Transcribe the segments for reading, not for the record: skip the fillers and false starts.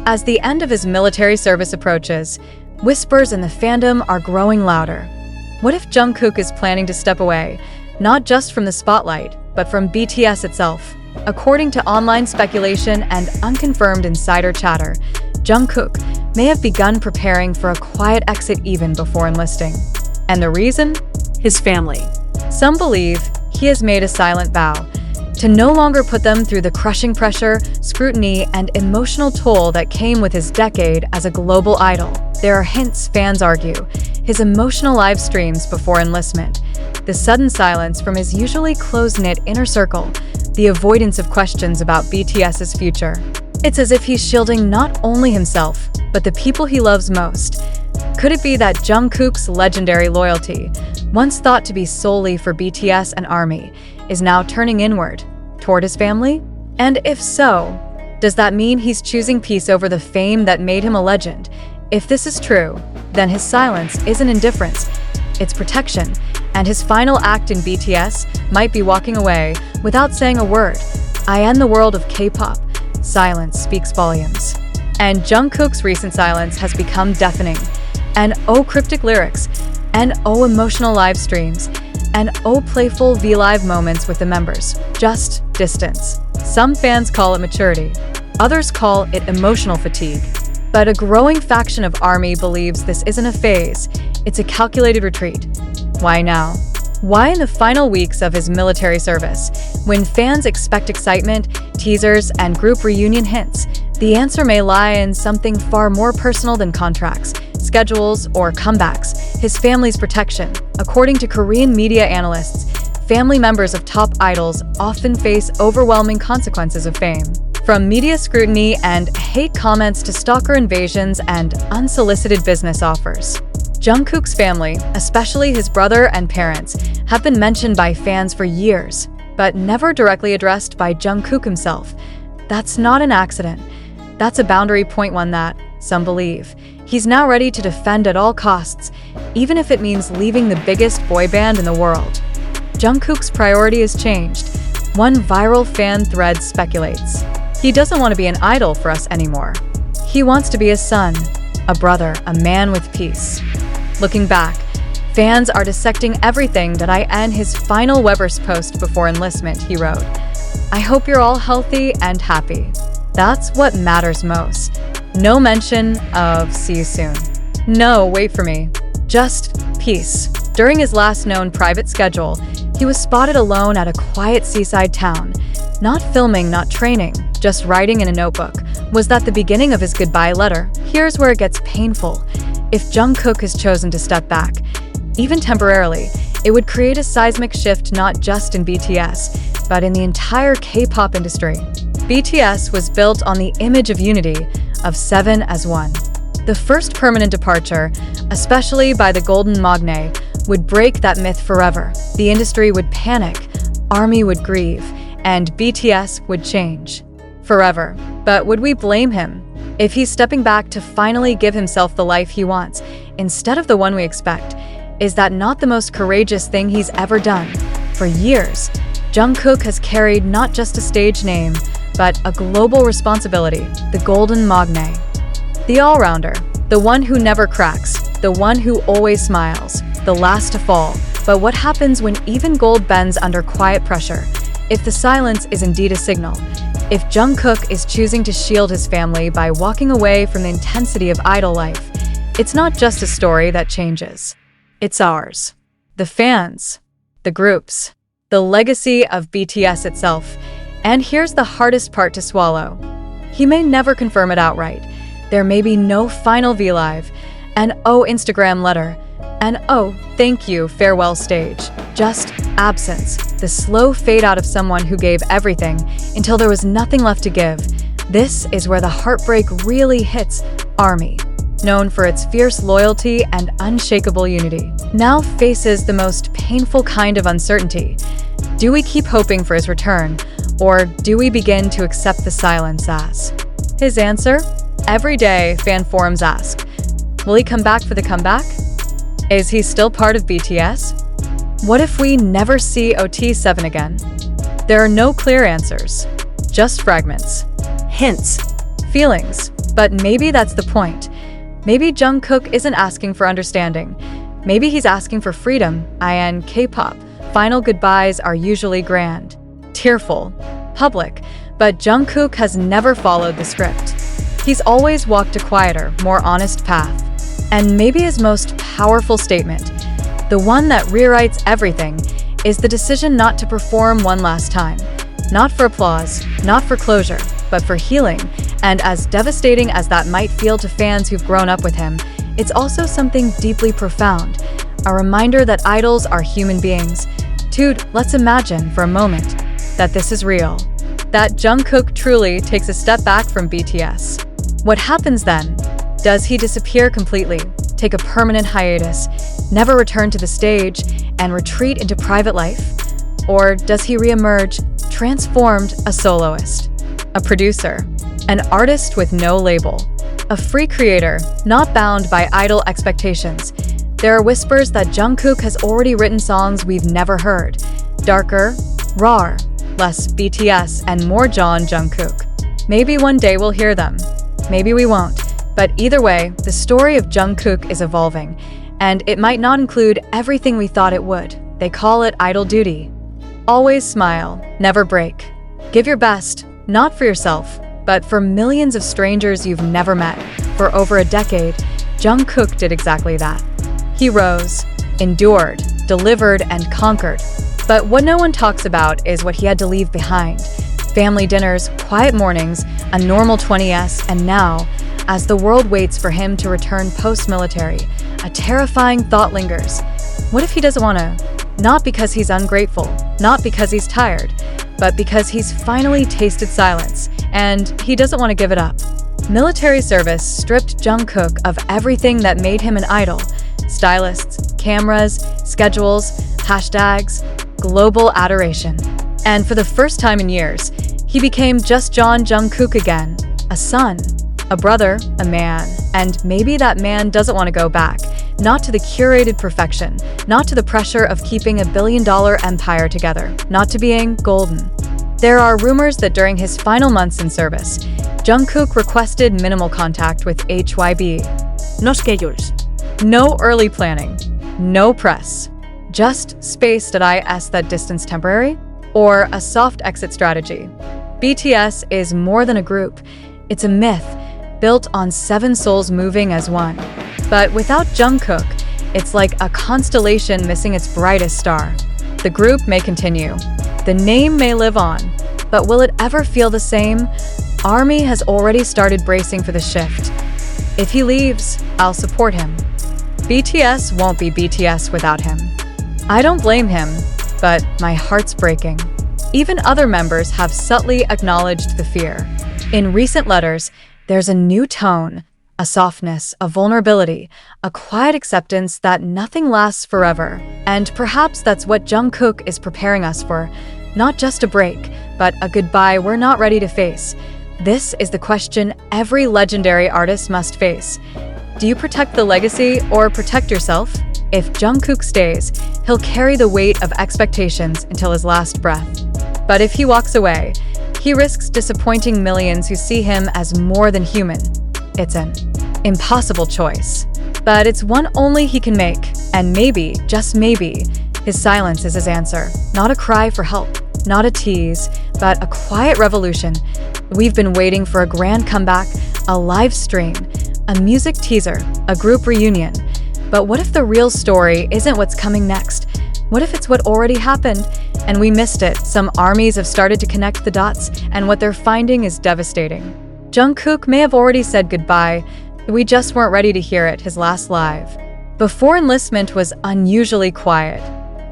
As the end of his military service approaches, whispers in the fandom are growing louder. What if Jungkook is planning to step away, not just from the spotlight, but from BTS itself? According to online speculation and unconfirmed insider chatter, Jungkook may have begun preparing for a quiet exit even before enlisting. And the reason? His family. Some believe he has made a silent vow to no longer put them through the crushing pressure, scrutiny, and emotional toll that came with his decade as a global idol. There are hints, fans argue, his emotional live streams before enlistment, the sudden silence from his usually close-knit inner circle, the avoidance of questions about BTS's future. It's as if he's shielding not only himself, but the people he loves most. Could it be that Jungkook's legendary loyalty, once thought to be solely for BTS and ARMY, is now turning inward, toward his family? And if so, does that mean he's choosing peace over the fame that made him a legend? If this is true, then his silence isn't indifference, it's protection, and his final act in BTS might be walking away without saying a word. I end the world of K-pop. Silence speaks volumes. And Jungkook's recent silence has become deafening. And oh cryptic lyrics, and oh emotional live streams, and oh playful V-Live moments with the members. Just distance. Some fans call it maturity. Others call it emotional fatigue. But a growing faction of ARMY believes this isn't a phase, it's a calculated retreat. Why now? Why in the final weeks of his military service, when fans expect excitement, teasers, and group reunion hints? The answer may lie in something far more personal than contracts, schedules, or comebacks: his family's protection. According to Korean media analysts, family members of top idols often face overwhelming consequences of fame. From media scrutiny and hate comments to stalker invasions and unsolicited business offers. Jungkook's family, especially his brother and parents, have been mentioned by fans for years, but never directly addressed by Jungkook himself. That's not an accident. That's a boundary point, one that, some believe, he's now ready to defend at all costs, even if it means leaving the biggest boy band in the world. Jungkook's priority has changed. One viral fan thread speculates. He doesn't want to be an idol for us anymore. He wants to be a son, a brother, a man with peace. Looking back, fans are dissecting everything that I end his final Weber's post before enlistment, he wrote. I hope you're all healthy and happy. That's what matters most. No mention of see you soon. No, wait for me. Just peace. During his last known private schedule, he was spotted alone at a quiet seaside town. Not filming, not training, just writing in a notebook. Was that the beginning of his goodbye letter? Here's where it gets painful. If Jungkook has chosen to step back, even temporarily, it would create a seismic shift not just in BTS, but in the entire K-pop industry. BTS was built on the image of unity, of seven as one. The first permanent departure, especially by the Golden Magne, would break that myth forever. The industry would panic, ARMY would grieve, and BTS would change. Forever. But would we blame him? If he's stepping back to finally give himself the life he wants, instead of the one we expect, is that not the most courageous thing he's ever done? For years, Jungkook has carried not just a stage name, but a global responsibility, the Golden Magne. The all-rounder, the one who never cracks, the one who always smiles, the last to fall. But what happens when even gold bends under quiet pressure? If the silence is indeed a signal, if Jungkook is choosing to shield his family by walking away from the intensity of idol life, it's not just a story that changes. It's ours. The fans, the groups, the legacy of BTS itself. And here's the hardest part to swallow. He may never confirm it outright. There may be no final V-Live, an oh Instagram letter, an oh thank you farewell stage. Just absence, the slow fade out of someone who gave everything until there was nothing left to give. This is where the heartbreak really hits ARMY, known for its fierce loyalty and unshakable unity, now faces the most painful kind of uncertainty. Do we keep hoping for his return, or do we begin to accept the silence as his answer? Every day, fan forums ask, will he come back for the comeback? Is he still part of BTS? What if we never see OT7 again? There are no clear answers, just fragments, hints, feelings, But maybe that's the point. Maybe Jungkook isn't asking for understanding. Maybe he's asking for freedom. In K-pop, final goodbyes are usually grand, tearful, public, but Jungkook has never followed the script. He's always walked a quieter, more honest path. And maybe his most powerful statement, the one that rewrites everything, is the decision not to perform one last time. Not for applause, not for closure, but for healing. And as devastating as that might feel to fans who've grown up with him, it's also something deeply profound, a reminder that idols are human beings. Dude, let's imagine for a moment that this is real, that Jungkook truly takes a step back from BTS. What happens then? Does he disappear completely, take a permanent hiatus, never return to the stage, and retreat into private life? Or does he reemerge, transformed, a soloist, a producer, an artist with no label, a free creator, not bound by idol expectations? There are whispers that Jungkook has already written songs we've never heard, darker, rawer, less BTS, and more Jungkook. Maybe one day we'll hear them. Maybe we won't. But either way, the story of Jungkook is evolving, and it might not include everything we thought it would. They call it idol duty. Always smile, never break. Give your best, not for yourself, but for millions of strangers you've never met. For over a decade, Jungkook did exactly that. He rose, endured, delivered, and conquered. But what no one talks about is what he had to leave behind. Family dinners, quiet mornings, a normal 20s, and now, as the world waits for him to return post-military, a terrifying thought lingers. What if he doesn't want to? Not because he's ungrateful, not because he's tired, but because he's finally tasted silence, and he doesn't want to give it up. Military service stripped Jungkook of everything that made him an idol. Stylists, cameras, schedules, hashtags, global adoration. And for the first time in years, he became just Jungkook again, a son, a brother, a man, and maybe that man doesn't want to go back, not to the curated perfection, not to the pressure of keeping a billion-dollar empire together, not to being golden. There are rumors that during his final months in service, Jungkook requested minimal contact with HYB. No schedules. No early planning. No press. Just spaced at IS that distance temporary? Or a soft exit strategy? BTS is more than a group. It's a myth, built on 7 souls moving as one. But without Jungkook, it's like a constellation missing its brightest star. The group may continue. The name may live on. But will it ever feel the same? ARMY has already started bracing for the shift. If he leaves, I'll support him. BTS won't be BTS without him. I don't blame him, but my heart's breaking. Even other members have subtly acknowledged the fear. In recent letters, there's a new tone, a softness, a vulnerability, a quiet acceptance that nothing lasts forever. And perhaps that's what Jungkook is preparing us for. Not just a break, but a goodbye we're not ready to face. This is the question every legendary artist must face. Do you protect the legacy or protect yourself? If Jungkook stays, he'll carry the weight of expectations until his last breath. But if he walks away, he risks disappointing millions who see him as more than human. It's an impossible choice. But it's one only he can make. And maybe, just maybe, his silence is his answer. Not a cry for help, not a tease, but a quiet revolution. We've been waiting for a grand comeback, a live stream, a music teaser, a group reunion. But what if the real story isn't what's coming next? What if it's what already happened and we missed it? Some armies have started to connect the dots, and what they're finding is devastating. Jungkook may have already said goodbye. We just weren't ready to hear it, his last live. Before enlistment was unusually quiet.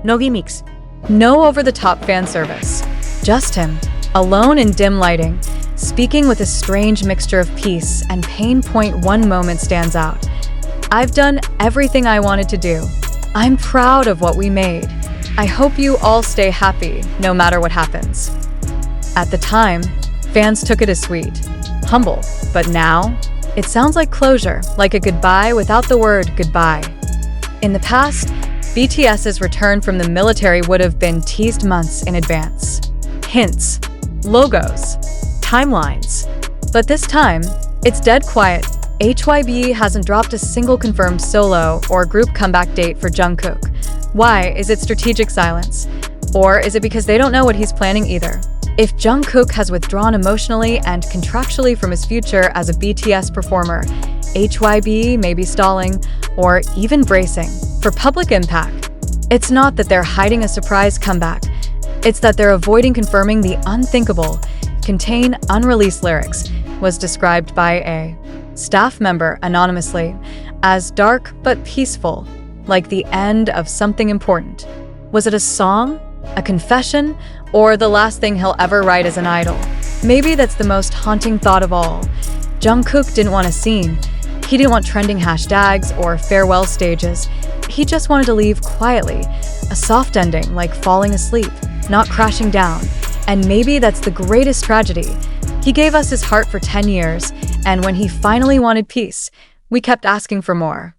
No gimmicks. No over-the-top fan service. Just him, alone in dim lighting, speaking with a strange mixture of peace and pain. One moment stands out. I've done everything I wanted to do. I'm proud of what we made. I hope you all stay happy, no matter what happens. At the time, fans took it as sweet, humble, but now, it sounds like closure, like a goodbye without the word goodbye. In the past, BTS's return from the military would have been teased months in advance. Hints, logos, timelines. But this time, It's dead quiet. HYB hasn't dropped a single confirmed solo or group comeback date for Jungkook. Why? Is it strategic silence? Or is it because they don't know what he's planning either? If Jungkook has withdrawn emotionally and contractually from his future as a BTS performer, HYB may be stalling or even bracing for public impact. It's not that they're hiding a surprise comeback. It's that they're avoiding confirming the unthinkable. Contain unreleased lyrics was described by a staff member anonymously as dark but peaceful, like the end of something important. Was it a song, a confession, or the last thing he'll ever write as an idol? Maybe that's the most haunting thought of all. Jungkook didn't want a scene. He didn't want trending hashtags or farewell stages. He just wanted to leave quietly, a soft ending like falling asleep, not crashing down. And maybe that's the greatest tragedy. He gave us his heart for 10 years, and when he finally wanted peace, we kept asking for more.